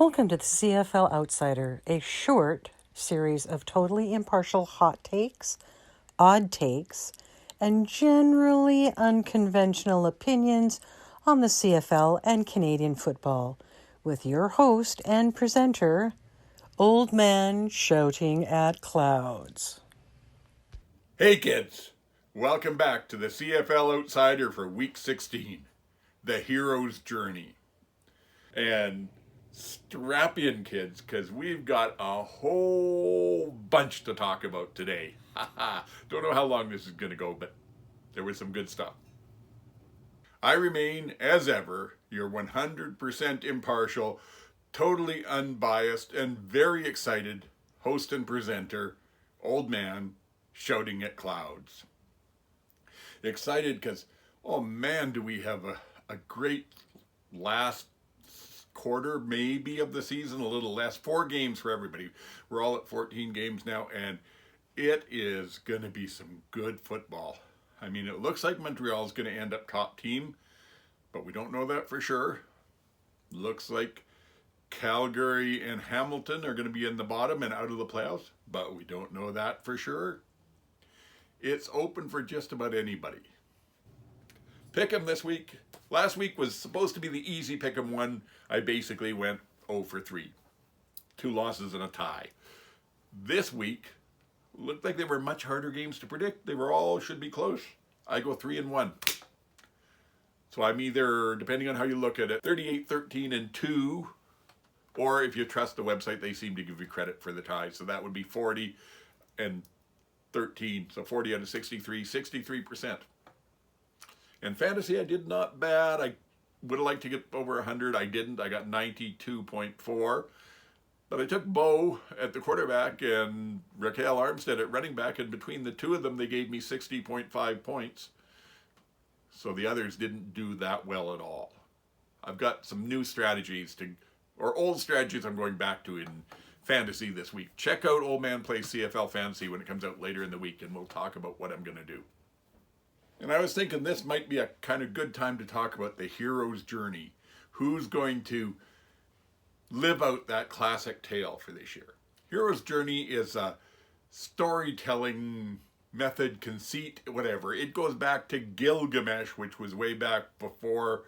Welcome to the CFL Outsider, a short series of totally impartial hot takes, odd takes, and generally unconventional opinions on the CFL and Canadian football, with your host and presenter, Old Man Shouting at Clouds. Hey kids, welcome back to the CFL Outsider for Week 16, the hero's journey. And strap in kids, because we've got a whole bunch to talk about today. Don't know how long this is going to go, but there was some good stuff. I remain, as ever, your 100% impartial, totally unbiased, and very excited host and presenter, Old Man Shouting at Clouds. Excited because, oh man, do we have a great last quarter maybe of the season, a little less. 4 games for everybody. We're all at 14 games now, and it is going to be some good football. I mean, it looks like Montreal is going to end up top team, but we don't know that for sure. Looks like Calgary and Hamilton are going to be in the bottom and out of the playoffs, but we don't know that for sure. It's open for just about anybody. Pick 'em this week. Last week was supposed to be the easy pick 'em one. I basically went 0 for 3. 2 losses and a tie. This week looked like they were much harder games to predict. They were all should be close. I go 3-1. So I'm either, depending on how you look at it, 38, 13, and 2. Or if you trust the website, they seem to give you credit for the tie. So that would be 40 and 13. So 40 out of 63, 63%. And fantasy, I did not bad. I would have liked to get over 100. I didn't. I got 92.4. But I took Bo at the quarterback and Raquel Armstead at running back, and between the two of them, they gave me 60.5 points. So the others didn't do that well at all. I've got some new strategies or old strategies I'm going back to in fantasy this week. Check out Old Man Plays CFL Fantasy when it comes out later in the week, and we'll talk about what I'm going to do. And I was thinking this might be a kind of good time to talk about the hero's journey. Who's going to live out that classic tale for this year? Hero's journey is a storytelling method, conceit, whatever. It goes back to Gilgamesh, which was way back before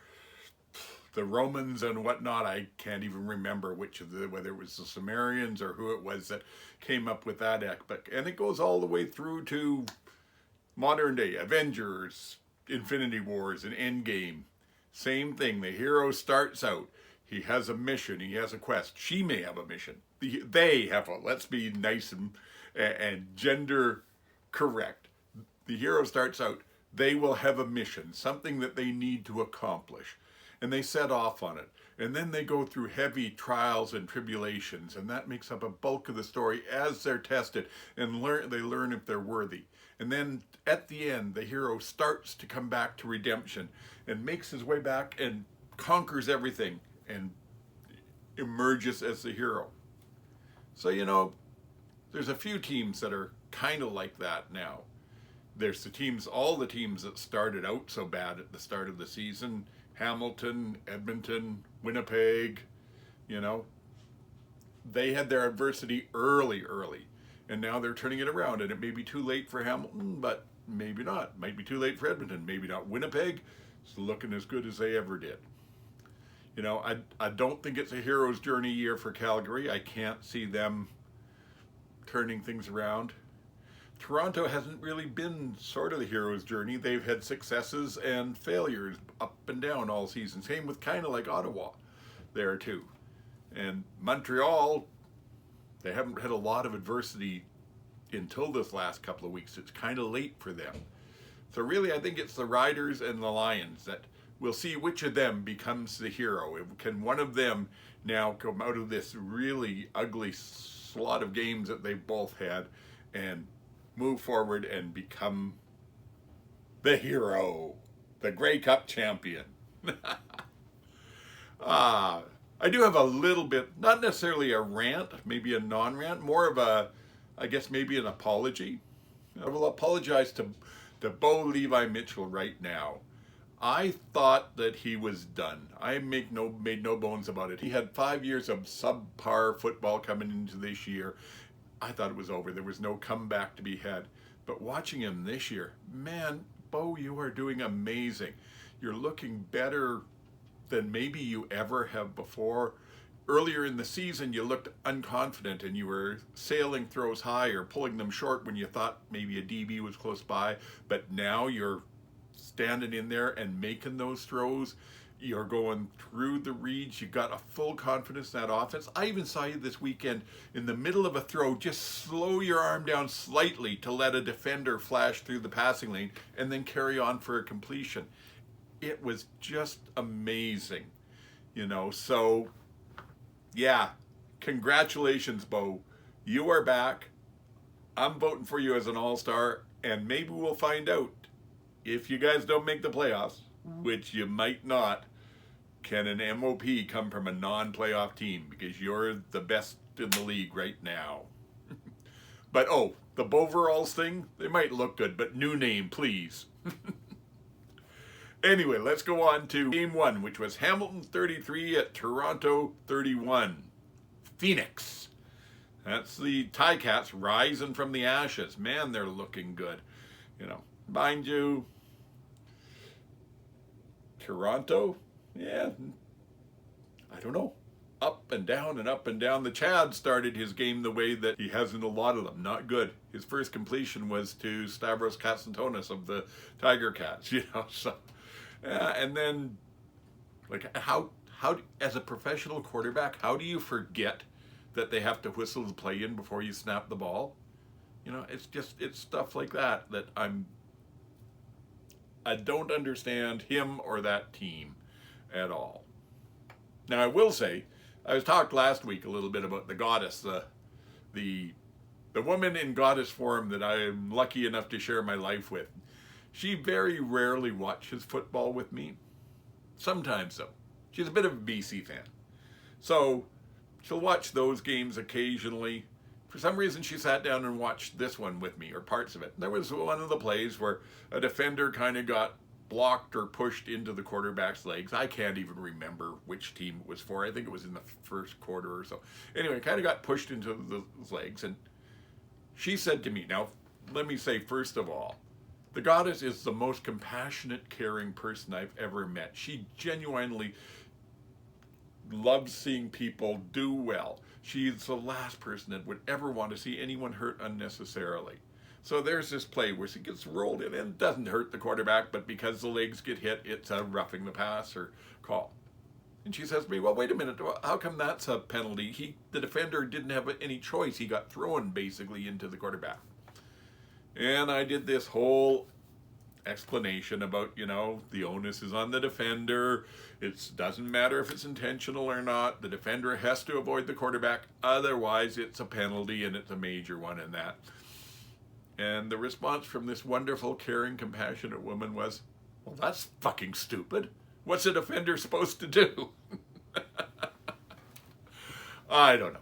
the Romans and whatnot. I can't even remember whether it was the Sumerians or who it was that came up with that epic. And it goes all the way through to modern day Avengers, Infinity Wars, and Endgame. Same thing. The hero starts out. He has a mission. He has a quest. She may have a mission. They have a, let's be nice and gender correct. The hero starts out. They will have a mission, something that they need to accomplish. And they set off on it. And then they go through heavy trials and tribulations. And that makes up a bulk of the story as they're tested. And they learn if they're worthy. And then at the end, the hero starts to come back to redemption and makes his way back and conquers everything and emerges as the hero. So, there's a few teams that are kind of like that now. There's all the teams that started out so bad at the start of the season. Hamilton, Edmonton, Winnipeg, they had their adversity early. And now they're turning it around, and it may be too late for Hamilton, but maybe not. Might be too late for Edmonton, maybe not. Winnipeg is looking as good as they ever did. I don't think it's a hero's journey year for Calgary. I can't see them turning things around. Toronto hasn't really been sort of the hero's journey. They've had successes and failures up and down all season. Same with kind of like Ottawa there too. And Montreal, they haven't had a lot of adversity until this last couple of weeks. It's kind of late for them. So really, I think it's the Riders and the Lions that we'll see which of them becomes the hero. Can one of them now come out of this really ugly slot of games that they've both had and move forward and become the hero, the Grey Cup champion? I do have a little bit, not necessarily a rant, maybe a non-rant, more of I guess maybe an apology. I will apologize to Bo Levi Mitchell right now. I thought that he was done. I made no bones about it. He had 5 years of subpar football coming into this year. I thought it was over. There was no comeback to be had. But watching him this year, man, Bo, you are doing amazing. You're looking better than maybe you ever have before. Earlier in the season, you looked unconfident and you were sailing throws high or pulling them short when you thought maybe a DB was close by. But now you're standing in there and making those throws. You're going through the reads. You got a full confidence in that offense. I even saw you this weekend in the middle of a throw, just slow your arm down slightly to let a defender flash through the passing lane and then carry on for a completion. It was just amazing, so yeah, congratulations, Bo. You are back. I'm voting for you as an all-star, and maybe we'll find out if you guys don't make the playoffs, which you might not. Can an MOP come from a non-playoff team? Because you're the best in the league right now. But the Boveralls thing, they might look good, but new name, please. Anyway, let's go on to game one, which was Hamilton 33 at Toronto 31. Phoenix. That's the Ticats rising from the ashes. Man, they're looking good. Mind you, Toronto, yeah, I don't know. Up and down and up and down. The Chad started his game the way that he has in a lot of them. Not good. His first completion was to Stavros Katsantonis of the Tiger Cats, so... and then, how as a professional quarterback, how do you forget that they have to whistle the play in before you snap the ball? It's stuff like that I don't understand him or that team at all. Now, I will say, I was talked last week a little bit about the goddess, the woman in goddess form that I am lucky enough to share my life with. She very rarely watches football with me. Sometimes, though. She's a bit of a BC fan. So she'll watch those games occasionally. For some reason, she sat down and watched this one with me, or parts of it. There was one of the plays where a defender kind of got blocked or pushed into the quarterback's legs. I can't even remember which team it was for. I think it was in the first quarter or so. Anyway, kind of got pushed into the legs. And she said to me, now, let me say, first of all, the goddess is the most compassionate, caring person I've ever met. She genuinely loves seeing people do well. She's the last person that would ever want to see anyone hurt unnecessarily. So there's this play where she gets rolled in and it doesn't hurt the quarterback, but because the legs get hit, it's a roughing the passer call. And she says to me, well, wait a minute, how come that's a penalty? The defender didn't have any choice. He got thrown basically into the quarterback. And I did this whole explanation about, the onus is on the defender. It doesn't matter if it's intentional or not. The defender has to avoid the quarterback. Otherwise, it's a penalty, and it's a major one in that. And the response from this wonderful, caring, compassionate woman was, well, that's fucking stupid. What's a defender supposed to do? I don't know.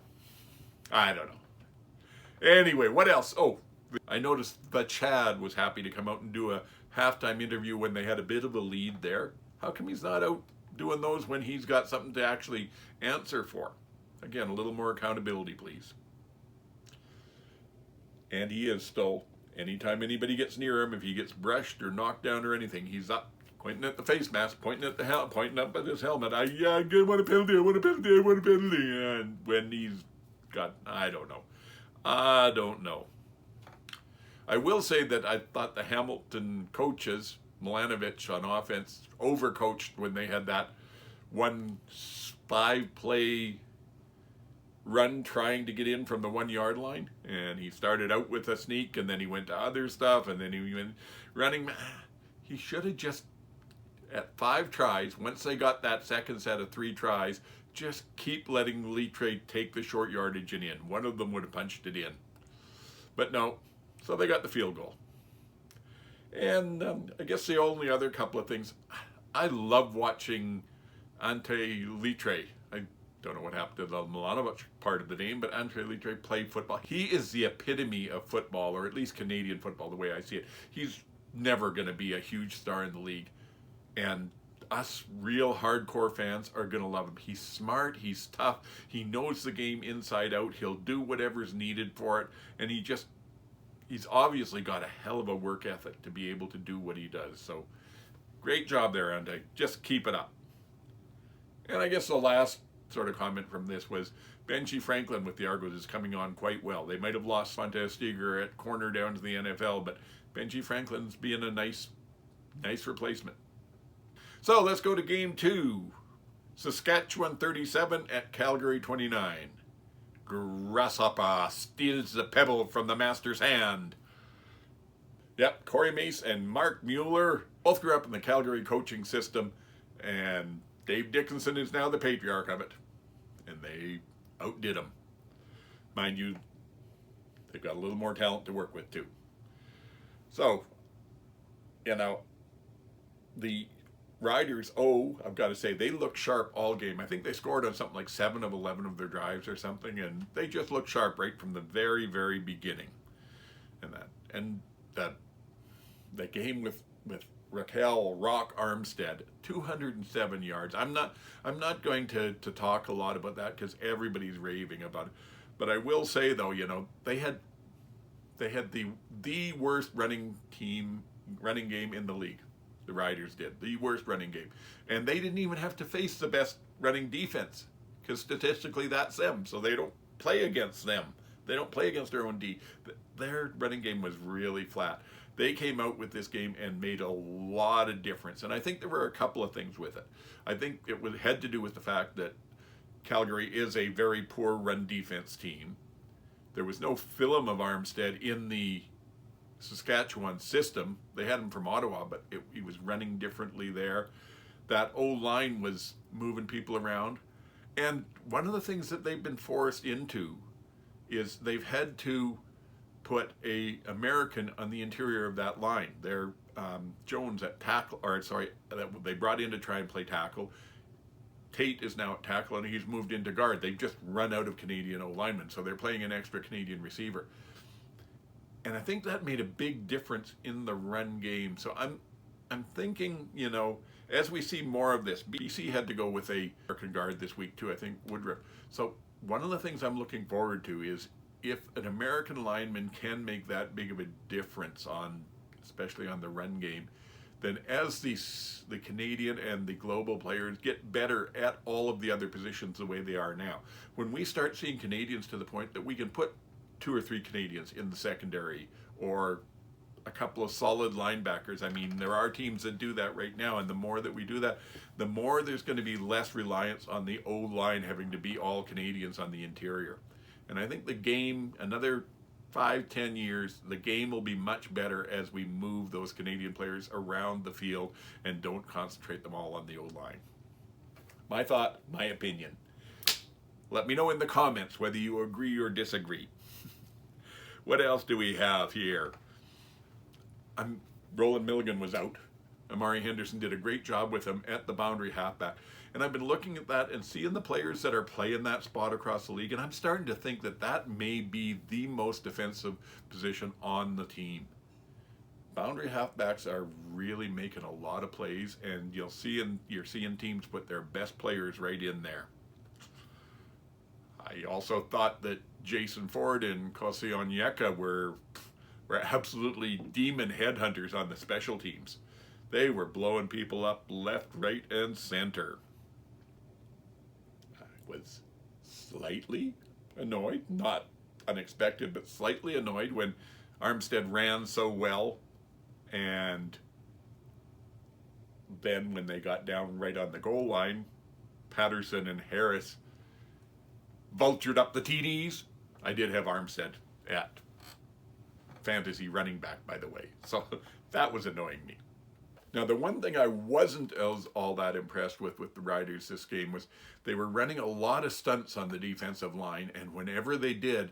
Anyway, what else? I noticed the Chad was happy to come out and do a halftime interview when they had a bit of a lead there. How come he's not out doing those when he's got something to actually answer for? Again, a little more accountability, please. And he is still, anytime anybody gets near him, if he gets brushed or knocked down or anything, he's up, pointing at the face mask, pointing at the pointing up at his helmet. I want a penalty, I want a penalty, I want a penalty. And when he's got, I don't know. I will say that I thought the Hamilton coaches, Milanovic on offense, overcoached when they had that 5-play run trying to get in from the 1-yard line. And he started out with a sneak, and then he went to other stuff, and then he went running. He should have just, at 5 tries, once they got that second set of 3 tries, just keep letting Litre take the short yardage and in. One of them would have punched it in. But no. So they got the field goal. And I guess the only other couple of things, I love watching Ante Litre. I don't know what happened to the Milanovic part of the name, but Ante Litre played football. He is the epitome of football, or at least Canadian football, the way I see it. He's never going to be a huge star in the league. And us real hardcore fans are going to love him. He's smart, he's tough, he knows the game inside out, he'll do whatever's needed for it, and he's obviously got a hell of a work ethic to be able to do what he does. So great job there, Ante. Just keep it up. And I guess the last sort of comment from this was Benji Franklin with the Argos is coming on quite well. They might have lost Fontes Steger at corner down to the NFL, but Benji Franklin's being a nice replacement. So let's go to game 2. Saskatchewan 37 at Calgary 29. Grasshopper steals the pebble from the master's hand. Yep, Corey Mace and Mark Mueller both grew up in the Calgary coaching system, and Dave Dickinson is now the patriarch of it. And they outdid him. Mind you, they've got a little more talent to work with too. So, the Riders, I've got to say, they looked sharp all game. I think they scored on something like 7 of 11 of their drives or something, and they just looked sharp right from the very, very beginning. And that game with Raquel Rock Armstead, 207 yards. I'm not going to talk a lot about that because everybody's raving about it. But I will say though, they had the worst running game in the league. The Riders did. The worst running game. And they didn't even have to face the best running defense because statistically that's them. So they don't play against them. They don't play against their own D. Their running game was really flat. They came out with this game and made a lot of difference. And I think there were a couple of things with it. I think it had to do with the fact that Calgary is a very poor run defense team. There was no film of Armstead in the Saskatchewan system. They had him from Ottawa, but he was running differently there. That O-line was moving people around. And one of the things that they've been forced into is they've had to put a American on the interior of that line. They're Jones at tackle, that they brought in to try and play tackle. Tate is now at tackle and he's moved into guard. They've just run out of Canadian O-linemen, so they're playing an extra Canadian receiver. And I think that made a big difference in the run game. So I'm thinking, as we see more of this, BC had to go with a American guard this week too, I think Woodruff. So one of the things I'm looking forward to is if an American lineman can make that big of a difference especially on the run game, then as the Canadian and the global players get better at all of the other positions the way they are now, when we start seeing Canadians to the point that we can put 2 or 3 Canadians in the secondary or a couple of solid linebackers. I mean, there are teams that do that right now, and the more that we do that, the more there's going to be less reliance on the O-line having to be all Canadians on the interior. And I think the game, another 5-10 years, the game will be much better as we move those Canadian players around the field and don't concentrate them all on the O-line. My thought, my opinion. Let me know in the comments whether you agree or disagree. What else do we have here? Roland Milligan was out. Amari Henderson did a great job with him at the boundary halfback. And I've been looking at that and seeing the players that are playing that spot across the league, and I'm starting to think that may be the most defensive position on the team. Boundary halfbacks are really making a lot of plays, and you're seeing teams put their best players right in there. I also thought that Jason Ford and Kosi Onyeka were absolutely demon headhunters on the special teams. They were blowing people up left, right, and center. I was slightly annoyed, not unexpected, but slightly annoyed when Armstead ran so well, and then when they got down right on the goal line, Patterson and Harris vultured up the TDs. I did have Armstead at fantasy running back, by the way, so that was annoying me. Now, the one thing I wasn't all that impressed with the Riders this game was they were running a lot of stunts on the defensive line, and whenever they did,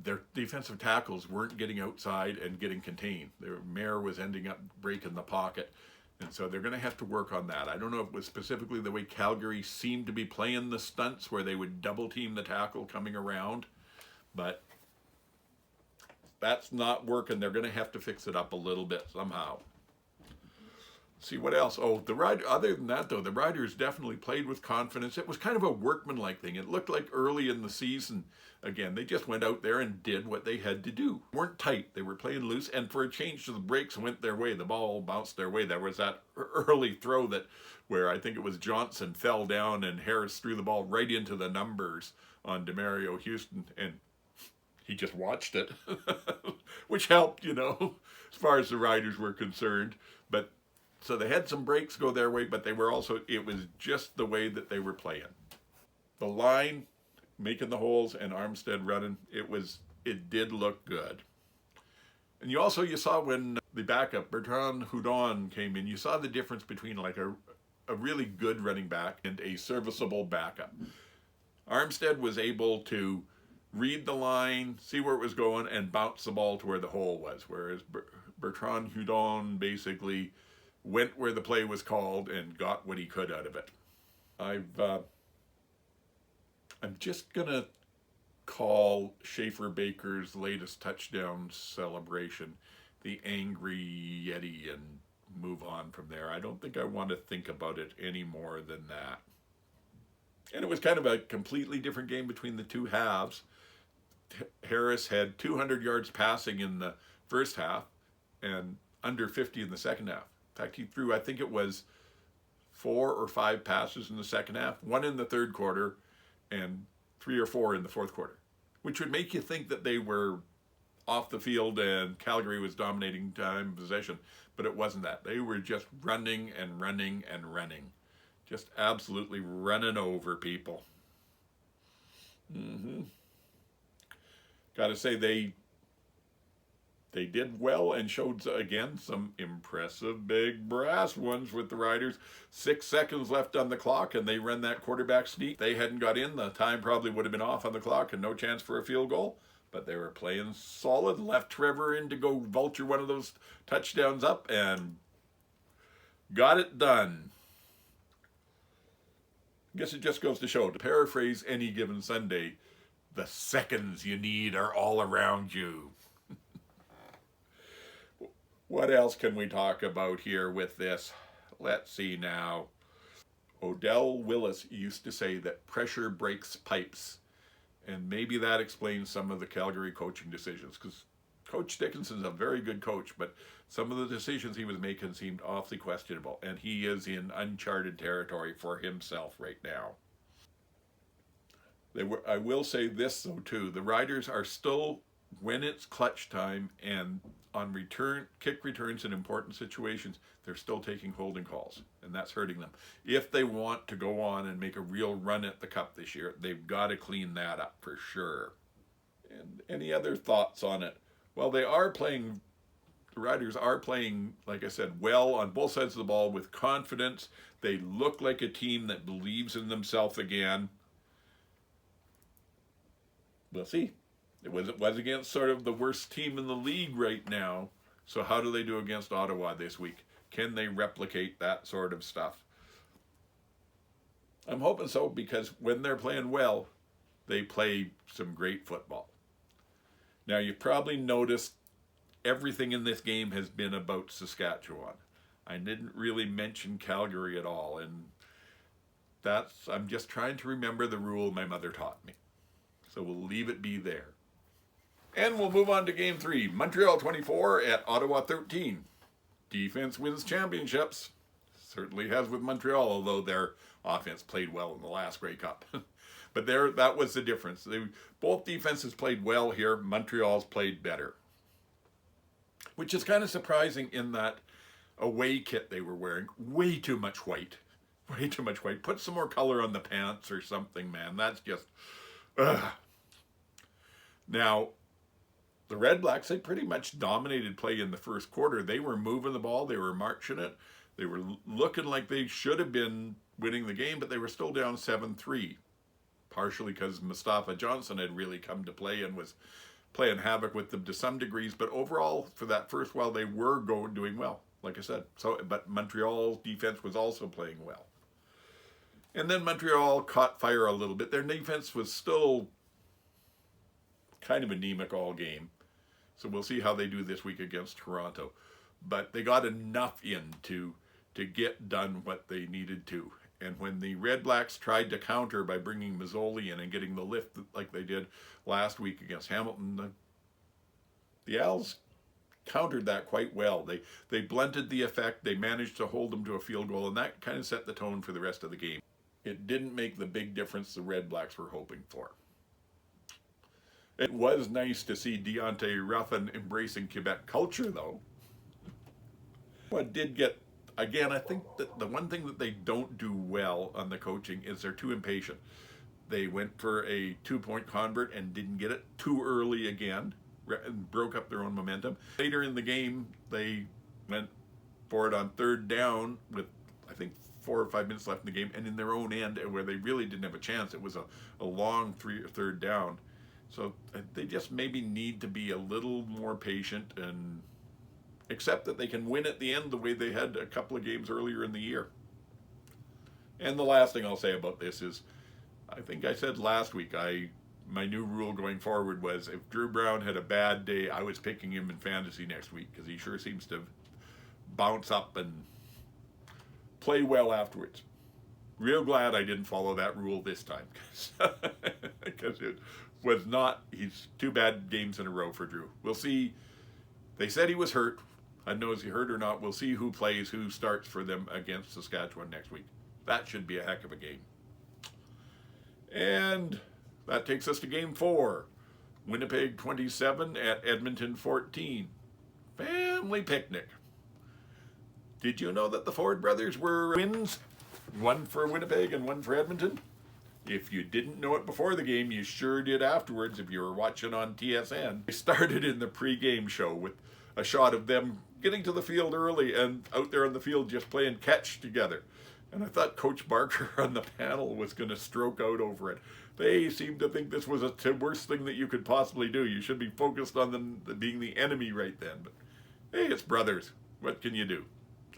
their defensive tackles weren't getting outside and getting contained. Their Mayer was ending up breaking the pocket, and so they're going to have to work on that. I don't know if it was specifically the way Calgary seemed to be playing the stunts where they would double team the tackle coming around, but that's not working. They're going to have to fix it up a little bit somehow. See what else? Oh, other than that, though, the Riders definitely played with confidence. It was kind of a workmanlike thing. It looked like early in the season, again, they just went out there and did what they had to do. They weren't tight. They were playing loose, and for a change, the breaks went their way. The ball bounced their way. There was that early throw where I think it was Johnson fell down and Harris threw the ball right into the numbers on Demario Houston, and he just watched it, which helped, as far as the Riders were concerned. But so they had some breaks go their way, but they were also, it was just the way that they were playing. The line, making the holes, and Armstead running, it did look good. And you saw when the backup, Bertrand Houdon, came in, you saw the difference between like a really good running back and a serviceable backup. Armstead was able to read the line, see where it was going, and bounce the ball to where the hole was, whereas Bertrand Houdon basically went where the play was called and got what he could out of it. I'm just going to call Schaefer Baker's latest touchdown celebration the Angry Yeti and move on from there. I don't think I want to think about it any more than that. And it was kind of a completely different game between the two halves. Harris had 200 yards passing in the first half and under 50 in the second half. In fact, he threw, I think it was 4 or 5 passes in the second half, 1 in the third quarter, and 3 or 4 in the fourth quarter, which would make you think that they were off the field and Calgary was dominating time possession, but it wasn't that. They were just running and running and running, just absolutely running over people. Got to say, they did well and showed, again, some impressive big brass ones with the Riders. 6 seconds left on the clock, and they run that quarterback sneak. If they hadn't got in, the time probably would have been off on the clock and no chance for a field goal. But they were playing solid, left Trevor in to go vulture one of those touchdowns up, and got it done. I guess it just goes to show, to paraphrase Any Given Sunday, the seconds you need are all around you. What else can we talk about here with this? Let's see now. Odell Willis used to say that pressure breaks pipes. And maybe that explains some of the Calgary coaching decisions, because Coach Dickinson's a very good coach, but some of the decisions he was making seemed awfully questionable. And he is in uncharted territory for himself right now. I will say this, though, too. The Riders are still, when it's clutch time and on kick returns in important situations, they're still taking holding calls, and that's hurting them. If they want to go on and make a real run at the Cup this year, they've got to clean that up for sure. And any other thoughts on it? Well, the Riders are playing, like I said, well on both sides of the ball with confidence. They look like a team that believes in themselves again. We'll see. It was against sort of the worst team in the league right now. So how do they do against Ottawa this week? Can they replicate that sort of stuff? I'm hoping so, because when they're playing well, they play some great football. Now, you've probably noticed everything in this game has been about Saskatchewan. I didn't really mention Calgary at all, and I'm just trying to remember the rule my mother taught me. So we'll leave it be there. And we'll move on to Game 3. Montreal 24 at Ottawa 13. Defense wins championships. Certainly has with Montreal, although their offense played well in the last Grey Cup. But that was the difference. Both defenses played well here. Montreal's played better. Which is kind of surprising in that away kit they were wearing. Way too much white. Way too much white. Put some more color on the pants or something, man. That's just... Ugh. Now, the Red Blacks, they pretty much dominated play in the first quarter. They were moving the ball. They were marching it. They were looking like they should have been winning the game, but they were still down 7-3. Partially because Mustafa Johnson had really come to play and was playing havoc with them to some degrees. But overall, for that first while, they were doing well, like I said. But Montreal's defense was also playing well. And then Montreal caught fire a little bit. Their defense was still kind of anemic all game. So we'll see how they do this week against Toronto. But they got enough in to to get done what they needed to. And when the Red Blacks tried to counter by bringing Mazzoli in and getting the lift like they did last week against Hamilton, the Als countered that quite well. They blunted the effect, they managed to hold them to a field goal, and that kind of set the tone for the rest of the game. It didn't make the big difference the Red Blacks were hoping for. It was nice to see Deontay Ruffin embracing Quebec culture, though. What did get, again, I think that the one thing that they don't do well on the coaching is they're too impatient. They went for a 2-point convert and didn't get it too early again, and broke up their own momentum. Later in the game, they went for it on third down with, I think, 4 or 5 minutes left in the game, and in their own end, where they really didn't have a chance. It was a long third down. So they just maybe need to be a little more patient and accept that they can win at the end the way they had a couple of games earlier in the year. And the last thing I'll say about this is, I think I said last week, my new rule going forward was if Drew Brown had a bad day, I was picking him in fantasy next week, because he sure seems to bounce up and play well afterwards. Real glad I didn't follow that rule this time, because it was not, he's 2 bad games in a row for Drew. We'll see. They said he was hurt. I don't know is he hurt or not. We'll see who plays, who starts for them against Saskatchewan next week. That should be a heck of a game. And that takes us to game 4. Winnipeg 27 at Edmonton 14. Family picnic. Did you know that the Ford brothers were twins? One for Winnipeg and one for Edmonton? If you didn't know it before the game, you sure did afterwards if you were watching on TSN. They started in the pre-game show with a shot of them getting to the field early and out there on the field just playing catch together. And I thought Coach Barker on the panel was going to stroke out over it. They seemed to think this was the worst thing that you could possibly do. You should be focused on them being the enemy right then. But hey, it's brothers. What can you do?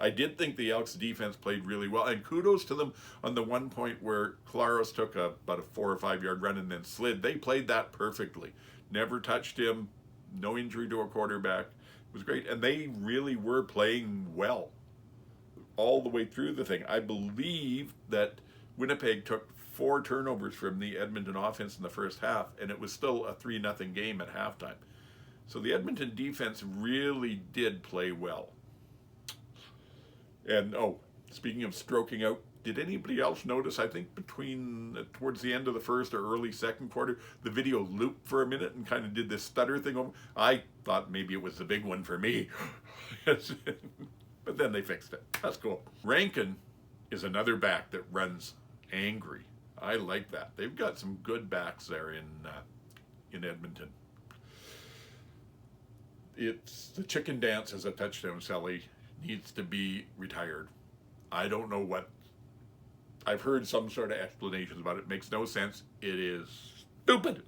I did think the Elks defense played really well, and kudos to them on the one point where Claros took about a 4 or 5 yard run and then slid. They played that perfectly. Never touched him, no injury to a quarterback. It was great, and they really were playing well all the way through the thing. I believe that Winnipeg took 4 turnovers from the Edmonton offense in the first half, and it was still a 3-0 game at halftime. So the Edmonton defense really did play well. And, speaking of stroking out, did anybody else notice, I think towards the end of the first or early second quarter, the video looped for a minute and kind of did this stutter thing? I thought maybe it was the big one for me. But then they fixed it. That's cool. Rankin is another back that runs angry. I like that. They've got some good backs there in Edmonton. It's the chicken dance as a touchdown, Sally. Needs to be retired. I don't know what. I've heard some sort of explanations about it. It makes no sense. It is stupid.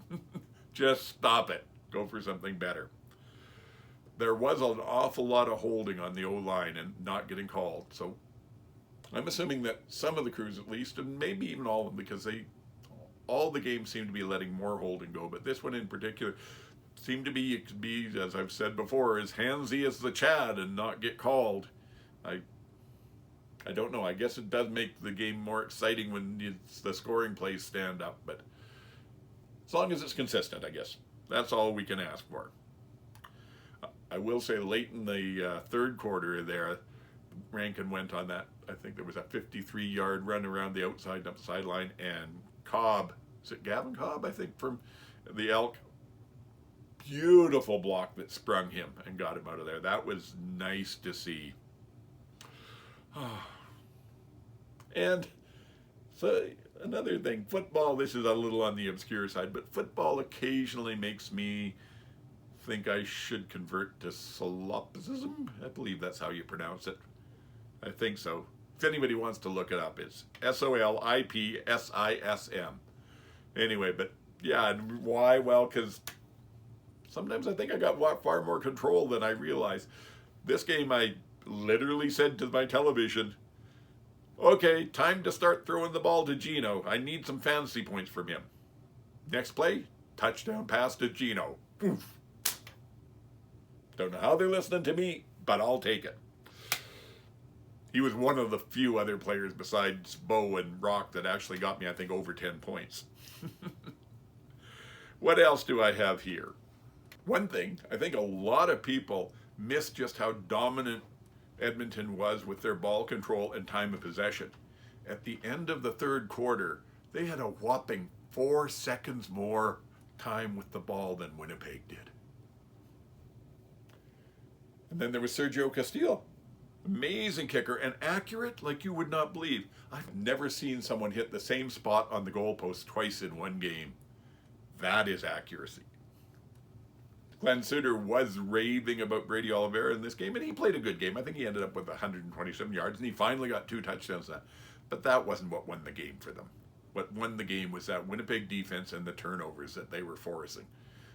Just stop it. Go for something better. There was an awful lot of holding on the O-line and not getting called. So I'm assuming that some of the crews at least, and maybe even all of them, because all the games seem to be letting more holding go, but this one in particular seemed to be, it could be, as I've said before, as handsy as the Chad and not get called. I don't know. I guess it does make the game more exciting when the scoring plays stand up, but as long as it's consistent, I guess. That's all we can ask for. I will say late in the third quarter there, Rankin went on that, I think there was a 53-yard run around the outside up the sideline, and Cobb, is it Gavin Cobb, I think, from the Elk, beautiful block that sprung him and got him out of there. That was nice to see. And so another thing, football, this is a little on the obscure side, but football occasionally makes me think I should convert to solipsism. I believe that's how you pronounce it. I think so. If anybody wants to look it up, it's SOLIPSISM. Anyway, but yeah, and why? Well, because sometimes I think I got far more control than I realized. This game, I literally said to my television, okay, time to start throwing the ball to Gino. I need some fantasy points from him. Next play, touchdown pass to Gino. Oof. Don't know how they're listening to me, but I'll take it. He was one of the few other players besides Bo and Rock that actually got me, I think, over 10 points. What else do I have here? One thing, I think a lot of people missed just how dominant Edmonton was with their ball control and time of possession. At the end of the third quarter, they had a whopping 4 seconds more time with the ball than Winnipeg did. And then there was Sergio Castillo. Amazing kicker and accurate like you would not believe. I've never seen someone hit the same spot on the goalpost twice in one game. That is accuracy. Glenn Suter was raving about Brady Oliveira in this game, and he played a good game. I think he ended up with 127 yards, and he finally got 2 touchdowns. But that wasn't what won the game for them. What won the game was that Winnipeg defense and the turnovers that they were forcing.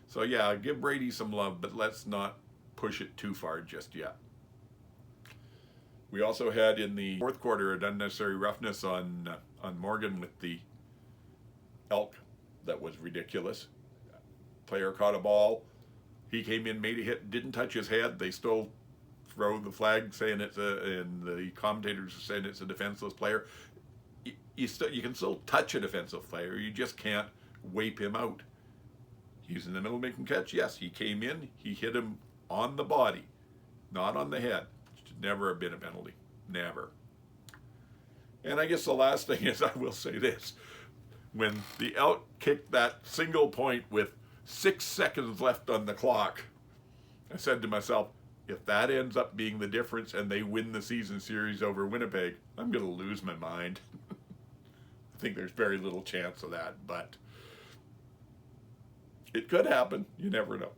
So yeah, give Brady some love, but let's not push it too far just yet. We also had in the fourth quarter an unnecessary roughness on Morgan with the elk that was ridiculous. Player caught a ball. He came in, made a hit, didn't touch his head. They still throw the flag saying and the commentators are saying it's a defenseless player. You can still touch a defensive player. You just can't wipe him out. He's in the middle making catch. Yes, he came in. He hit him on the body, not on the head. Should never have been a penalty. Never. And I guess the last thing is, I will say this. When the Elk kicked that single point with 6 seconds left on the clock, I said to myself, if that ends up being the difference and they win the season series over Winnipeg, I'm going to lose my mind. I think there's very little chance of that, but it could happen. You never know.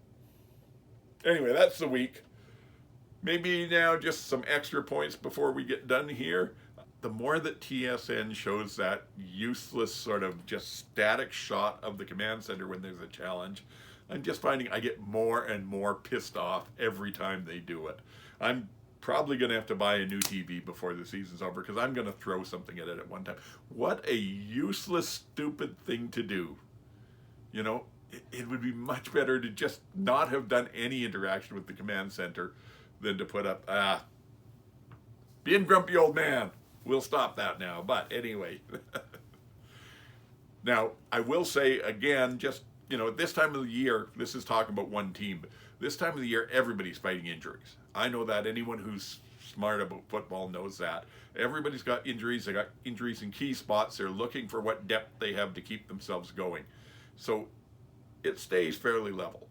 Anyway, that's the week. Maybe now just some extra points before we get done here. The more that TSN shows that useless sort of just static shot of the command center when there's a challenge, I'm just finding I get more and more pissed off every time they do it. I'm probably going to have to buy a new TV before the season's over because I'm going to throw something at it at one time. What a useless, stupid thing to do. You know, it would be much better to just not have done any interaction with the command center than to put up, being grumpy old man. We'll stop that now. But anyway. Now, I will say again, just, you know, at this time of the year, this is talking about one team, but this time of the year, everybody's fighting injuries. I know that. Anyone who's smart about football knows that. Everybody's got injuries. They got injuries in key spots. They're looking for what depth they have to keep themselves going. So it stays fairly level.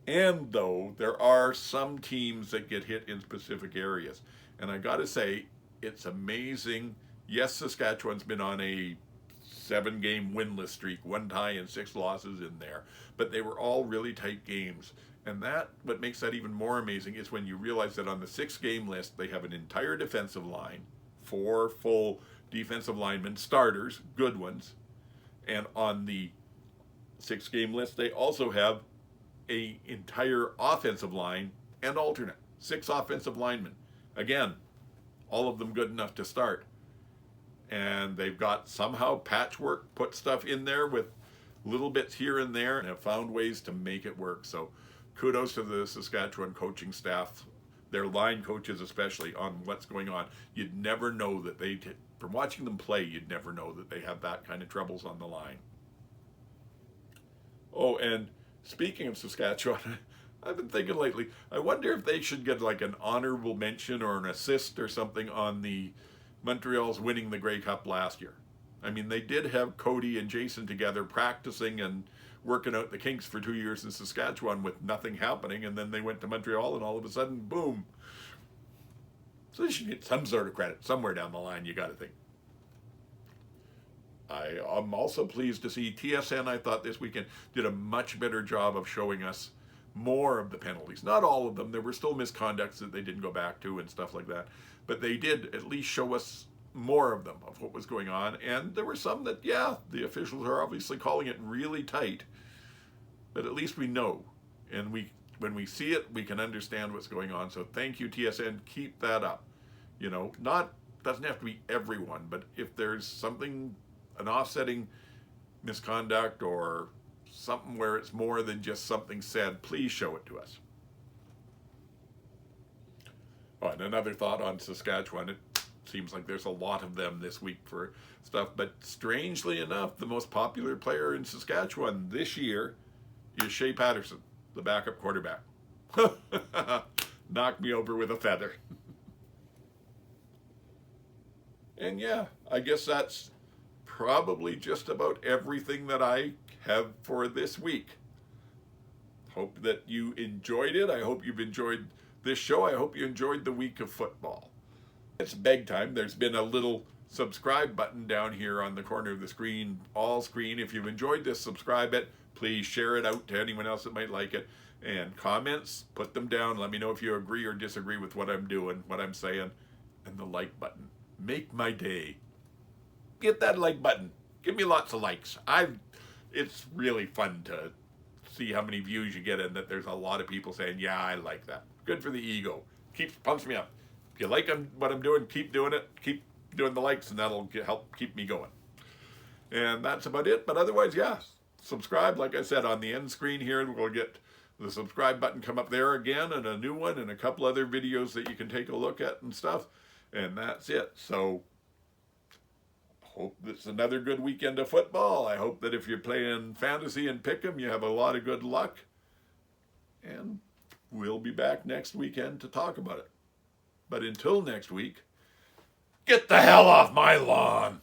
And though there are some teams that get hit in specific areas. And I got to say, it's amazing. Yes, Saskatchewan's been on a 7-game winless streak, 1 tie and 6 losses in there, but they were all really tight games. And that, what makes that even more amazing is when you realize that on the 6-game list, they have an entire defensive line, 4 full defensive linemen, starters, good ones. And on the 6-game list, they also have an entire offensive line and alternate, 6 offensive linemen. Again, all of them good enough to start. And they've got somehow patchwork, put stuff in there with little bits here and there, and have found ways to make it work. So kudos to the Saskatchewan coaching staff, their line coaches especially, on what's going on. You'd never know that from watching them play, you'd never know that they have that kind of troubles on the line. Oh, and speaking of Saskatchewan, I've been thinking lately, I wonder if they should get like an honorable mention or an assist or something on the Montreal's winning the Grey Cup last year. I mean, they did have Cody and Jason together practicing and working out the kinks for 2 years in Saskatchewan with nothing happening, and then they went to Montreal and all of a sudden, boom. So they should get some sort of credit somewhere down the line, you got to think. I'm also pleased to see TSN, I thought this weekend, did a much better job of showing us more of the penalties. Not all of them. There were still misconducts that they didn't go back to and stuff like that. But they did at least show us more of them, of what was going on. And there were some that, yeah, the officials are obviously calling it really tight. But at least we know. And when we see it, we can understand what's going on. So thank you, TSN. Keep that up. You know, doesn't have to be everyone, but if there's something, an offsetting misconduct or something where it's more than just something said, please show it to us. Oh, and another thought on Saskatchewan. It seems like there's a lot of them this week for stuff, but strangely enough, the most popular player in Saskatchewan this year is Shea Patterson, the backup quarterback. Knocked me over with a feather. And yeah, I guess that's probably just about everything that I have for this week. Hope that you enjoyed it. I hope you've enjoyed this show. I hope you enjoyed the week of football. It's beg time. There's been a little subscribe button down here on the corner of the screen, all screen. If you've enjoyed this, subscribe it. Please share it out to anyone else that might like it. And comments, put them down. Let me know if you agree or disagree with what I'm doing, what I'm saying. And the like button. Make my day. Get that like button. Give me lots of likes. It's really fun to see how many views you get and that there's a lot of people saying, yeah, I like that. Good for the ego. Pumps me up. If you like what I'm doing, keep doing it. Keep doing the likes, and that'll help keep me going. And that's about it. But otherwise, yeah, subscribe. Like I said, on the end screen here, we'll get the subscribe button come up there again, and a new one, and a couple other videos that you can take a look at and stuff. And that's it. So hope it's another good weekend of football. I hope that if you're playing fantasy and pick'em, you have a lot of good luck. And we'll be back next weekend to talk about it. But until next week, get the hell off my lawn.